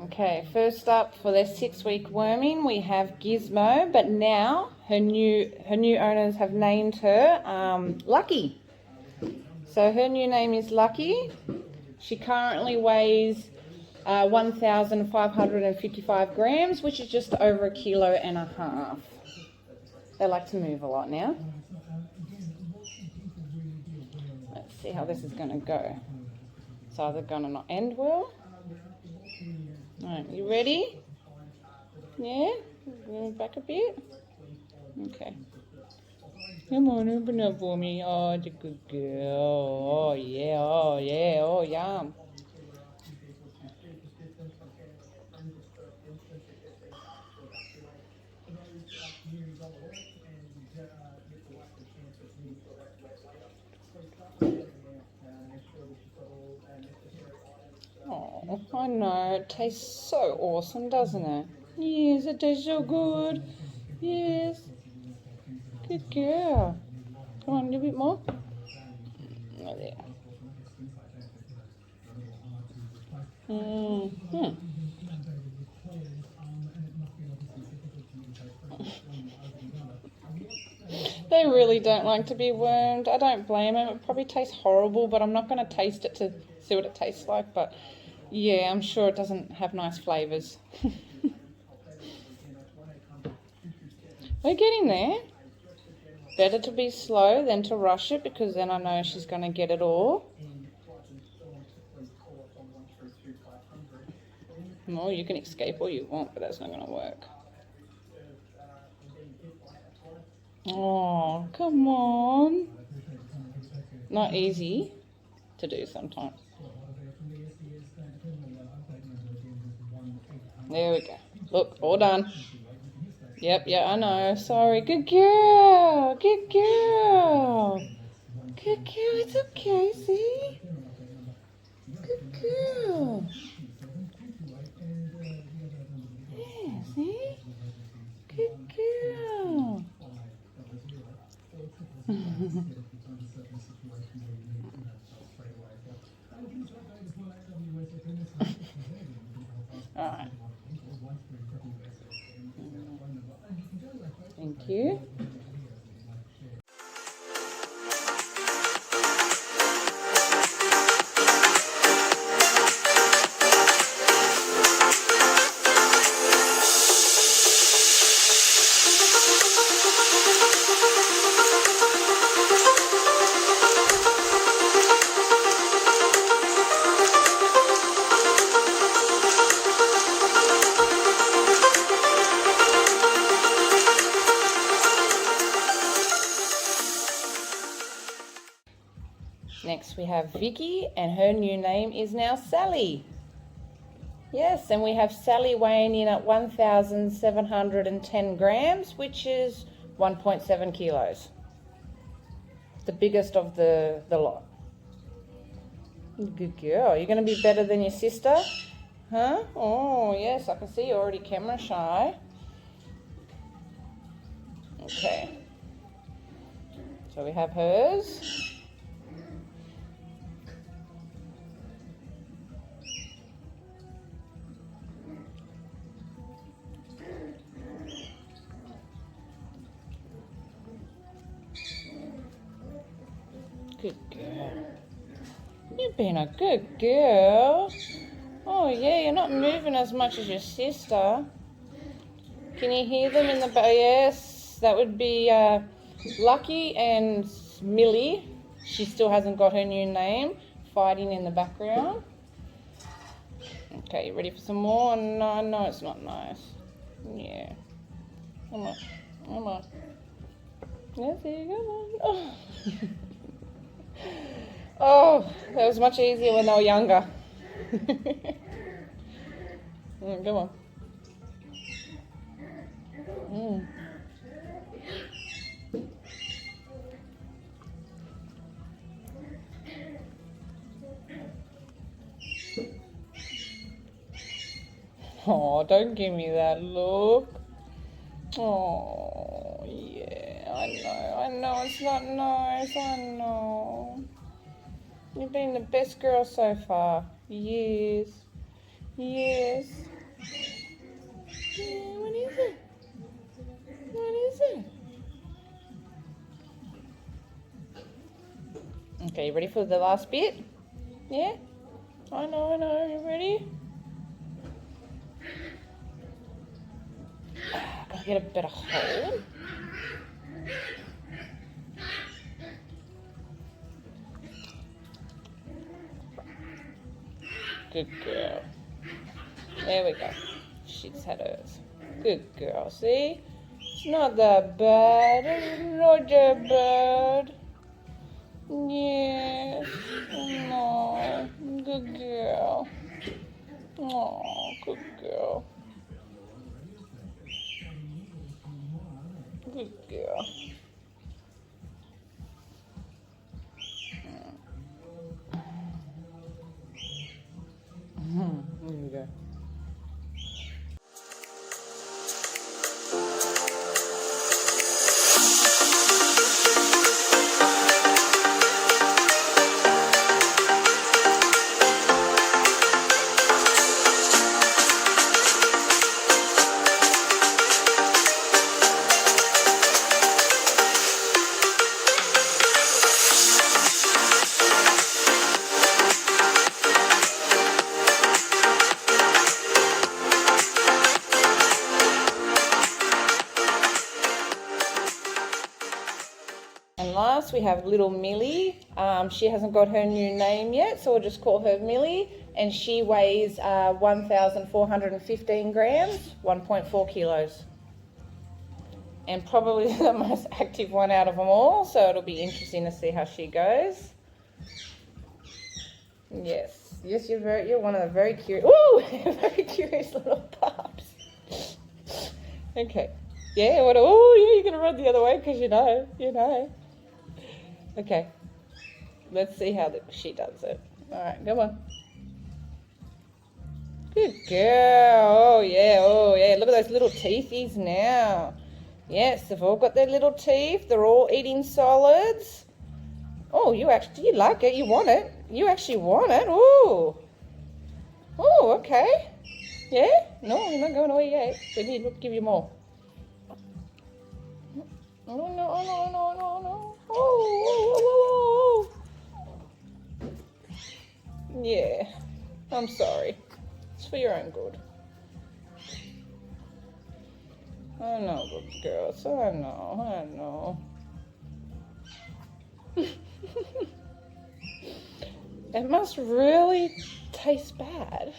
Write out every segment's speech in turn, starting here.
Okay, first up for their 6-week worming, we have Gizmo, but now her new owners have named her Lucky. So her new name is Lucky. She currently weighs 1,555 grams, which is just over 1.5 kilos. They like to move a lot now. Let's see how this is going to go. It's either going to not end well. Alright, you ready? Yeah? Move back a bit? Okay. Come on, open up for me. Oh, it's a good girl. Oh, yeah, oh, yeah, oh, yum. Oh, I know. It tastes so awesome, doesn't it? Yes, it tastes so good. Yes. Good girl. Come on, a little bit more. Oh, there. Mm-hmm. They really don't like to be wormed. I don't blame them. It probably tastes horrible, but I'm not going to taste it to see what it tastes like. But yeah, I'm sure it doesn't have nice flavours. We're getting there. Better to be slow than to rush it, because then I know she's going to get it all. Well, you can escape all you want, but that's not going to work. Oh, come on. Not easy to do sometimes. There we go. Look, all done. Yep, yeah, I know. Sorry. Good girl. Good girl. Good girl. It's okay, see? Good girl. Yeah, see? Good girl. All right. Thank you. Next we have Vicky, and her new name is now Sally. Yes, and we have Sally weighing in at 1,710 grams, which is 1.7 kilos. The biggest of the lot. Good girl. You're going to be better than your sister? Huh? Oh, yes, I can see you're already camera shy. Okay. So we have hers. Good girl. You've been a good girl. Oh yeah, you're not moving as much as your sister. Can you hear them in the back? Yes, that would be Lucky and Millie. She still hasn't got her new name, fighting in the background. Okay, you ready for some more? No, it's not nice. Yeah. Come on. Come on. Yes, here you go. Oh. Oh, that was much easier when they were younger. Come on. Oh, don't give me that look. Oh, yeah, I know, it's not nice, I know. You've been the best girl so far. Yes. Yes. Yeah, what is it? What is it? Okay, you ready for the last bit? Yeah? I know. You ready? Gotta get a better hold. Good girl. There we go. She's had hers. Good girl. See? It's not that bad. It's not that bad. Yes. No. Good girl. Oh, good girl. Good girl. There we go. And last we have little Millie. She hasn't got her new name yet, so we'll just call her Millie. And she weighs 1,415 grams, 1.4 kilos. And probably the most active one out of them all, so it'll be interesting to see how she goes. Yes, you're one of the very curious, very curious little pups. Okay, yeah, you're gonna run the other way because you know. Okay, let's see how she does it. All right, come on. Good girl. Oh yeah. Look at those little teethies now. Yes, they've all got their little teeth. They're all eating solids. Oh, you like it. You want it. You actually want it. Oh, okay. Yeah? No, you're not going away yet. We need to give you more. No. Oh. Yeah, I'm sorry. It's for your own good. I know, good girls. I know. It must really taste bad.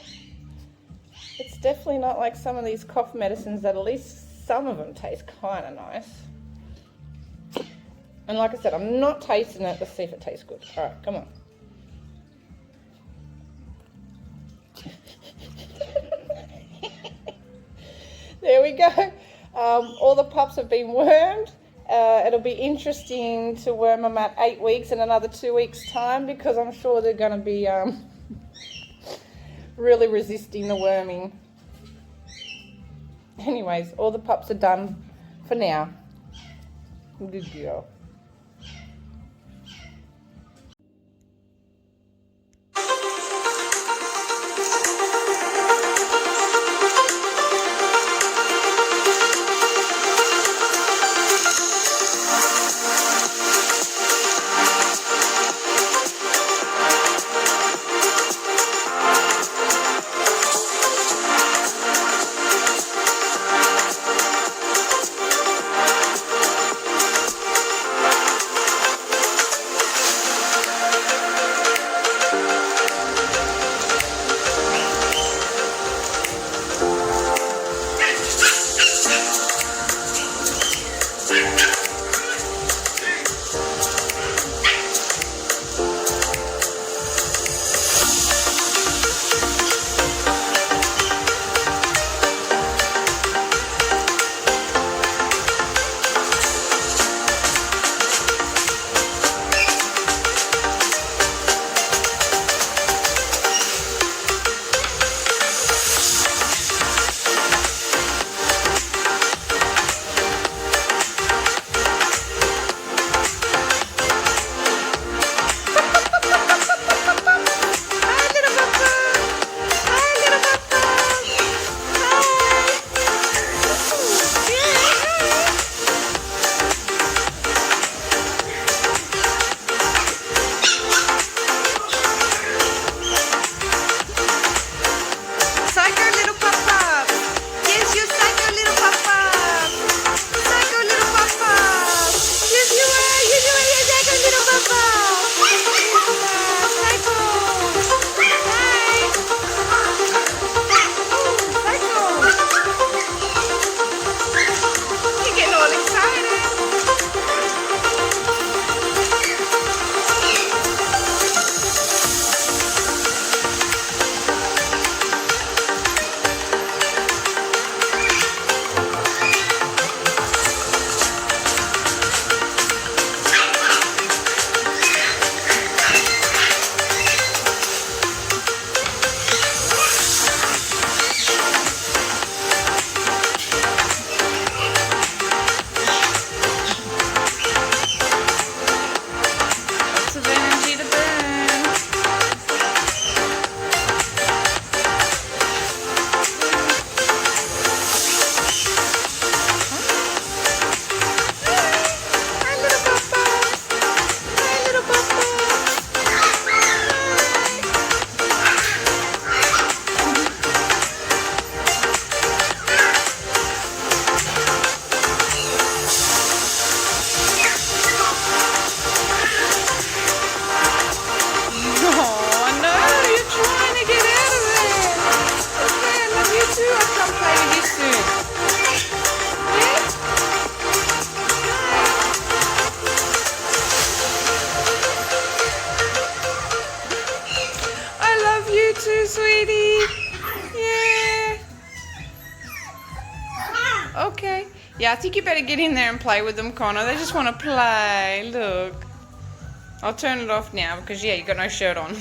It's definitely not like some of these cough medicines that at least some of them taste kind of nice. And like I said, I'm not tasting it. Let's see if it tastes good. All right, come on. There we go. All the pups have been wormed. It'll be interesting to worm them at 8 weeks in another 2 weeks' time, because I'm sure they're going to be really resisting the worming. Anyways, all the pups are done for now. Good girl. too, sweetie. Yeah. Okay. Yeah, I think you better get in there and play with them, Connor. They just want to play. Look. I'll turn it off now because, yeah, you got no shirt on.